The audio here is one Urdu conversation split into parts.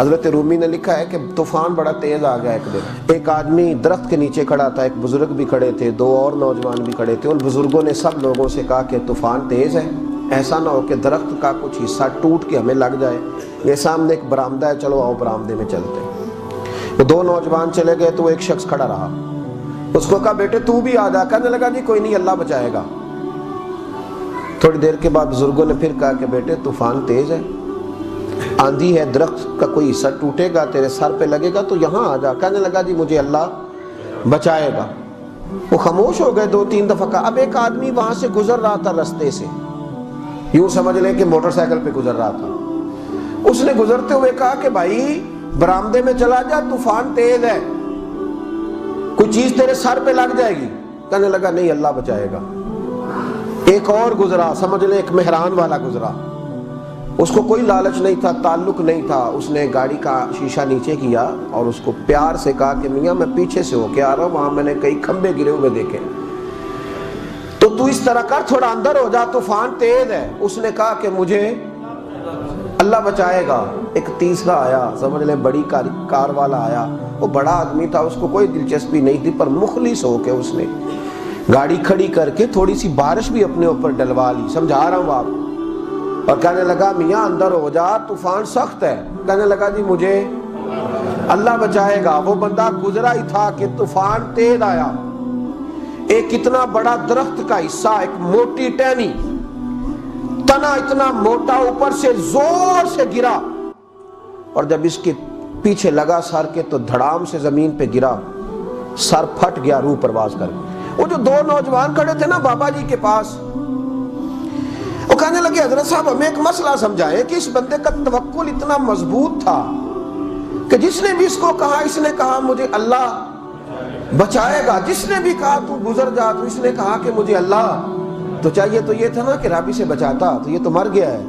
حضرت رومی نے لکھا ہے کہ طوفان بڑا تیز آ گیا ایک دن. ایک آدمی درخت کے نیچے کھڑا تھا, ایک بزرگ بھی کھڑے تھے, دو اور نوجوان بھی کھڑے تھے. ان بزرگوں نے سب لوگوں سے کہا کہ طوفان تیز ہے, ایسا نہ ہو کہ درخت کا کچھ حصہ ٹوٹ کے ہمیں لگ جائے. یہ سامنے ایک برآمدہ ہے, چلو آؤ برآمدے میں چلتے ہیں. وہ دو نوجوان چلے گئے تو ایک شخص کھڑا رہا. اس کو کہا بیٹے تو بھی آ جا. کہنے لگا جی کوئی نہیں, اللہ بچائے گا. تھوڑی دیر کے بعد بزرگوں نے پھر کہا کہ بیٹے طوفان تیز ہے, آندھی ہے, درخت کا کوئی حصہ ٹوٹے گا, تیرے سر پہ لگے گا, تو یہاں آ جا. کہنے لگا جی مجھے اللہ بچائے گا. وہ خاموش ہو گئے, دو تین دفعہ کہا. اب ایک آدمی وہاں سے گزر رہا تھا رستے سے, یوں سمجھ لیں کہ موٹر سائیکل پہ گزر رہا تھا. اس نے گزرتے ہوئے کہا کہ بھائی برآمدے میں چلا جا, طوفان تیز ہے, کوئی چیز تیرے سر پہ لگ جائے گی. کہنے لگا نہیں اللہ بچائے گا. ایک اور گزرا, سمجھ لیں ایک مہران والا گزرا, اس کو کوئی لالچ نہیں تھا, تعلق نہیں تھا. اس نے گاڑی کا شیشہ نیچے کیا اور اس کو پیار سے کہا کہ میاں میں پیچھے سے ہو کے آ رہا ہوں, وہاں میں نے کئی کھمبے گرے ہوئے دیکھے, تو اس طرح کر, تھوڑا اندر ہو جا, طوفان تیز ہے. اس نے کہا کہ مجھے اللہ بچائے گا. ایک تیسرا آیا, سمجھ لیں بڑی کار والا آیا. وہ بڑا آدمی تھا, اس کو کوئی دلچسپی نہیں تھی, پر مخلص ہو کے اس نے گاڑی کھڑی کر کے تھوڑی سی بارش بھی اپنے اوپر ڈلوا لی. سمجھا رہا ہوں آپ. اور کہنے لگا میاں اندر ہو جا, طوفان سخت ہے. کہنے لگا جی مجھے اللہ بچائے گا. وہ بندہ گزرا ہی تھا کہ طوفان تیز آیا. ایک اتنا بڑا درخت کا حصہ, ایک موٹی ٹہنی, تنا اتنا موٹا, اوپر سے زور سے گرا, اور جب اس کے پیچھے لگا سر کے تو دھڑام سے زمین پہ گرا, سر پھٹ گیا, روح پرواز کر گیا. وہ جو دو نوجوان کھڑے تھے نا بابا جی کے پاس, وہ کہنے لگے حضرت صاحب ہمیں ایک مسئلہ سمجھائیں کہ اس بندے کا توکل اتنا مضبوط تھا کہ جس نے بھی اس کو کہا, اس نے کہا مجھے اللہ بچائے گا. جس نے بھی کہا تو گزر جا, تو اس نے کہا کہ مجھے اللہ, تو چاہیے تو یہ تھا نا کہ رابی سے بچاتا, تو یہ تو مر گیا ہے.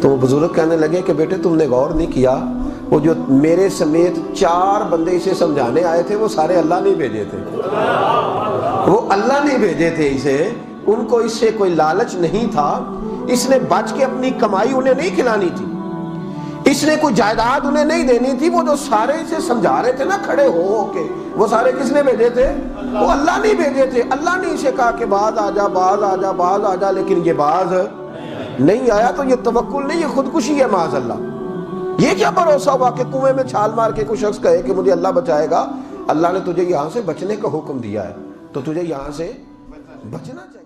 تو وہ بزرگ کہنے لگے کہ بیٹے تم نے غور نہیں کیا, وہ جو میرے سمیت 4 بندے اسے سمجھانے آئے تھے وہ سارے اللہ نہیں بھیجے تھے, وہ اللہ نہیں بھیجے تھے اسے. ان کو اس سے کوئی لالچ نہیں تھا. اس نے بچ کے اپنی کمائی انہیں نہیں کھلانی تھی, اس نے کوئی جائیداد انہیں نہیں دینی تھی. وہ جو سارے اسے سمجھا رہے تھے نا کھڑے ہو کے, وہ سارے کس نے بھیجے تھے؟ وہ اللہ نہیں بھیجے تھے. اللہ نے اسے کہا کہ باز آ جا, باز آ جا, باز آ جا, لیکن یہ باز نہیں آیا. تو یہ توکل نہیں, یہ خودکشی ہے معاذ اللہ. یہ کیا بھروسہ ہوا کہ کنویں میں چھال مار کے کوئی شخص کہے کہ مجھے اللہ بچائے گا. اللہ نے تجھے یہاں سے بچنے کا حکم دیا ہے, تو تجھے یہاں سے بچنا چاہیے.